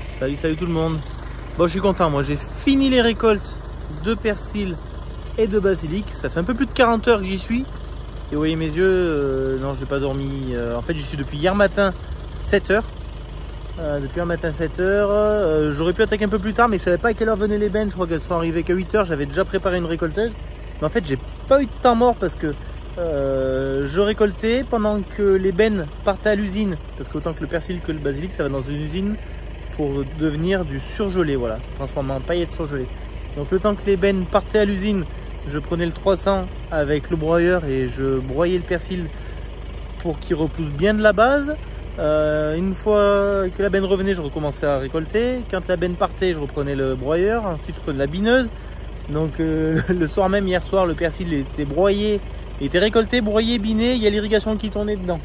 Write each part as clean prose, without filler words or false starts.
Salut tout le monde. Bon, je suis content, moi j'ai fini les récoltes de persil et de basilic. Ça fait un peu plus de 40 heures que j'y suis. Et vous voyez mes yeux, non, je n'ai pas dormi. En fait, j'y suis depuis hier matin 7 heures. Depuis hier matin 7 heures. J'aurais pu attaquer un peu plus tard, mais je savais pas à quelle heure venaient les bennes. Je crois qu'elles sont arrivées qu'à 8 heures. J'avais déjà préparé une récolteuse. Mais en fait, j'ai pas eu de temps mort parce que je récoltais pendant que les bennes partaient à l'usine. Parce qu'autant que le persil que le basilic, ça va dans une usine pour devenir du surgelé. Voilà, ça se transforme en paillettes surgelées. Donc le temps que les bennes partaient à l'usine, je prenais le 300 avec le broyeur et je broyais le persil pour qu'il repousse bien de la base. Une fois que la benne revenait, je recommençais à récolter. Quand la benne partait, je reprenais le broyeur. Ensuite, je prenais la bineuse. Donc le soir même, hier soir, le persil était broyé, il était récolté, broyé, biné. Il y a l'irrigation qui tournait dedans.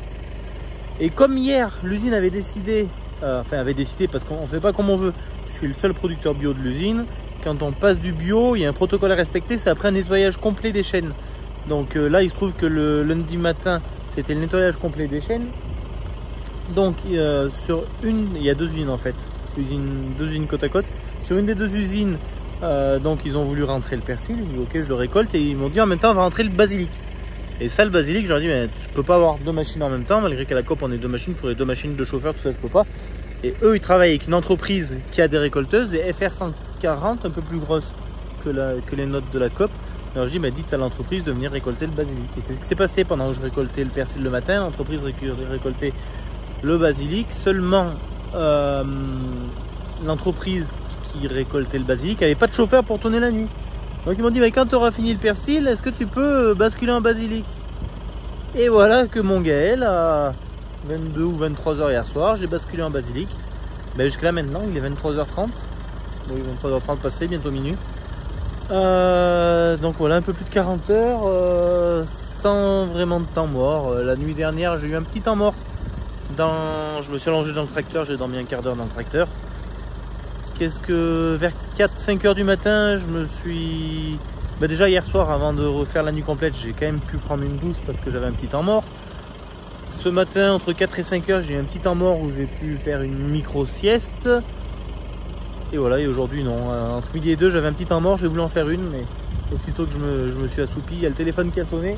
Et comme hier, l'usine avait décidé, parce qu'on ne fait pas comme on veut. Je suis le seul producteur bio de l'usine. Quand on passe du bio, il y a un protocole à respecter. C'est après un nettoyage complet des chaînes. Donc là, il se trouve que le lundi matin, c'était le nettoyage complet des chaînes. Donc il y a deux usines en fait, deux usines côte à côte. Sur une des deux usines, donc ils ont voulu rentrer le persil. J'ai dit ok, je le récolte et ils m'ont dit en même temps on va rentrer le basilic. Et ça, le basilic, je leur ai dit mais je peux pas avoir deux machines en même temps, malgré qu'à la COP on ait deux machines, il faudrait deux machines de chauffeurs, tout ça je peux pas. Et eux ils travaillent avec une entreprise qui a des récolteuses, des FR140 un peu plus grosses que les nôtres de la COP. Alors je dis mais dites à l'entreprise de venir récolter le basilic. Et c'est ce qui s'est passé pendant que je récoltais le persil le matin. L'entreprise récoltait le basilic. Seulement l'entreprise qui récoltait le basilic n'avait pas de chauffeur pour tourner la nuit. Donc ils m'ont dit mais quand tu auras fini le persil, est-ce que tu peux basculer en basilic? Et voilà que mon Gaël à 22 ou 23 heures hier soir, j'ai basculé en basilic. Ben jusque là maintenant il est 23h30. Oui, 23h30 passé, bientôt minuit. Donc voilà, un peu plus de 40 heures sans vraiment de temps mort. La nuit dernière j'ai eu un petit temps mort. Je me suis allongé dans le tracteur, j'ai dormi un quart d'heure dans le tracteur. Vers 4-5 heures du matin, je me suis... déjà hier soir, avant de refaire la nuit complète, j'ai quand même pu prendre une douche parce que j'avais un petit temps mort. Ce matin, entre 4 et 5 heures, j'ai eu un petit temps mort où j'ai pu faire une micro-sieste. Et voilà, et aujourd'hui non. Entre midi et 2, j'avais un petit temps mort, j'ai voulu en faire une, mais aussitôt que je me suis assoupi, il y a le téléphone qui a sonné.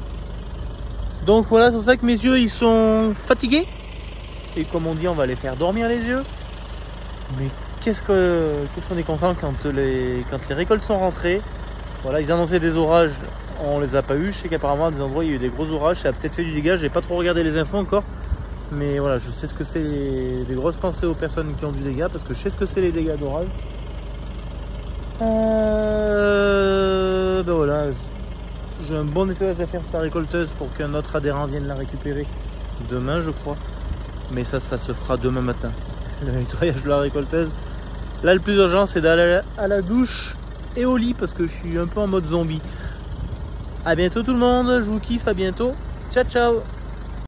Donc voilà, c'est pour ça que mes yeux, ils sont fatigués. Et comme on dit, on va les faire dormir les yeux. Mais qu'est-ce qu'on est content quand les récoltes sont rentrées. Voilà, ils annonçaient des orages, on les a pas eu. Je sais qu'apparemment à des endroits il y a eu des gros orages, ça a peut-être fait du dégât. J'ai pas trop regardé les infos encore. Mais voilà, je sais ce que c'est les grosses pensées aux personnes qui ont du dégât, parce que je sais ce que c'est les dégâts d'orage. Ben voilà, j'ai un bon nettoyage à faire sur la récolteuse pour qu'un autre adhérent vienne la récupérer demain, je crois. Mais ça se fera demain matin. Le nettoyage de la récolteuse. Là, le plus urgent, c'est d'aller à la douche et au lit parce que je suis un peu en mode zombie. A bientôt tout le monde, je vous kiffe, à bientôt. Ciao, ciao.